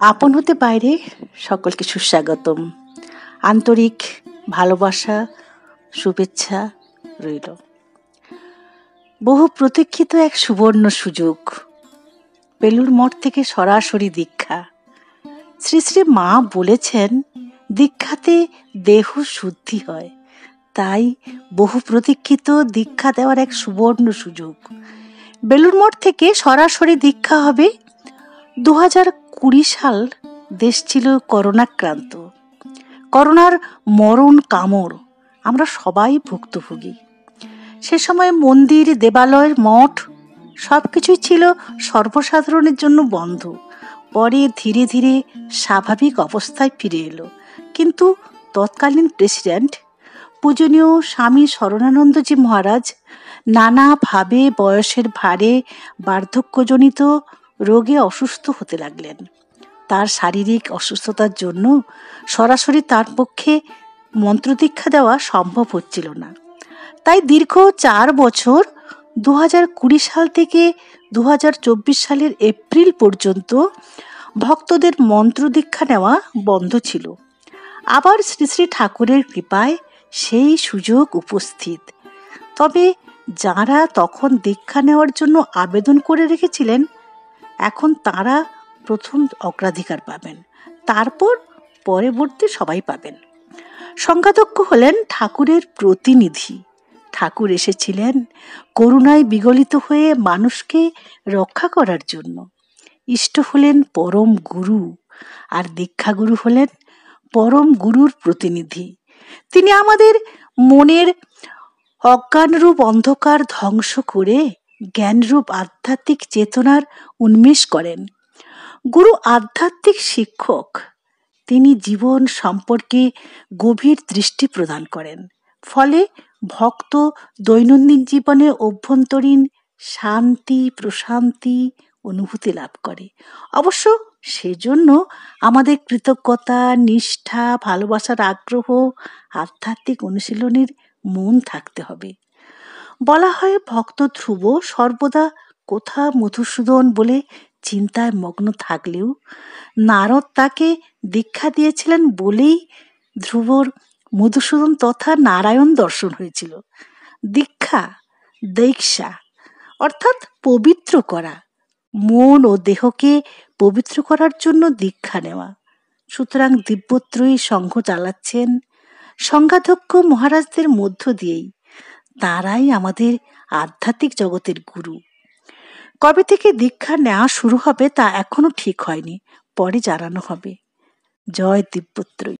আপন হতে বাইরে সকলকে সুস্বাগতম। আন্তরিক ভালোবাসা, শুভেচ্ছা রইল। বহু প্রতীক্ষিত এক সুবর্ণ সুযোগ, বেলুড় মঠ থেকে সরাসরি দীক্ষা। শ্রী শ্রী মা বলেছেন, দীক্ষাতে দেহ শুদ্ধি হয়। তাই বহু প্রতীক্ষিত দীক্ষা দেওয়ার এক সুবর্ণ সুযোগ। বেলুড় মঠ থেকে সরাসরি দীক্ষা হবে। 2020 সাল দেশ ছিল করোনাক্রান্ত। করোনার মরণ কামড় আমরা সবাই ভুক্তভোগী। সে সময় মন্দির, দেবালয়, মঠ সবকিছুই ছিল সর্বসাধারণের জন্য বন্ধ। পরে ধীরে ধীরে স্বাভাবিক অবস্থায় ফিরে এলো। কিন্তু তৎকালীন প্রেসিডেন্ট পূজনীয় স্বামী শরণানন্দজি মহারাজ নানাভাবে বয়সের ভারে বার্ধক্যজনিত রোগে অসুস্থ হতে লাগলেন। তার শারীরিক অসুস্থতার জন্য সরাসরি তার পক্ষে মন্ত্রদীক্ষা দেওয়া সম্ভব হচ্ছিল না। তাই দীর্ঘ 4 বছর 2020 সাল থেকে 2024 সালের এপ্রিল পর্যন্ত ভক্তদের মন্ত্রদীক্ষা নেওয়া বন্ধ ছিল। আবার শ্রী শ্রী ঠাকুরের কৃপায় সেই সুযোগ উপস্থিত। তবে যারা তখন দীক্ষা নেওয়ার জন্য আবেদন করে রেখেছিলেন, এখন তারা প্রথম অগ্রাধিকার পাবেন, তারপর পরবর্তী সবাই পাবেন। সংখ্যাধ্যক্ষ হলেন ঠাকুরের প্রতিনিধি। ঠাকুর এসেছিলেন করুণায় বিগলিত হয়ে মানুষকে রক্ষা করার জন্য। ইষ্ট হলেন পরম গুরু, আর দীক্ষাগুরু হলেন পরম গুরুর প্রতিনিধি। তিনি আমাদের মনের অজ্ঞানরূপ অন্ধকার ধ্বংস করে জ্ঞানরূপ আধ্যাত্মিক চেতনার উন্মেষ করেন। গুরু আধ্যাত্মিক শিক্ষক। তিনি জীবন সম্পর্কে গভীর দৃষ্টি প্রদান করেন। ফলে ভক্ত দৈনন্দিন জীবনে অভ্যন্তরীণ শান্তি, প্রশান্তি অনুভূতি লাভ করে। অবশ্য সেজন্য আমাদের কৃতজ্ঞতা, নিষ্ঠা, ভালোবাসার আগ্রহ, আধ্যাত্মিক অনুশীলনের মন থাকতে হবে। বলা হয়, ভক্ত ধ্রুব সর্বদা কোথা মধুসূদন বলে চিন্তায় মগ্ন থাকলেও নারদ তাকে দীক্ষা দিয়েছিলেন বলেই ধ্রুবর মধুসূদন তথা নারায়ণ দর্শন হয়েছিল। দীক্ষা, দীক্ষা অর্থাৎ পবিত্র করা, মন ও দেহকে পবিত্র করার জন্য দীক্ষা নেওয়া। সুতরাং দিব্যত্রয়ী সংঘ চালাচ্ছেন সংঘাধ্যক্ষ মহারাজদের মধ্য দিয়েই। তারাই আমাদের আধ্যাত্মিক জগতের গুরু। কবে থেকে দীক্ষা নেওয়া শুরু হবে তা এখনো ঠিক হয়নি, পরে জানানো হবে। জয় দিব্যত্রয়ী।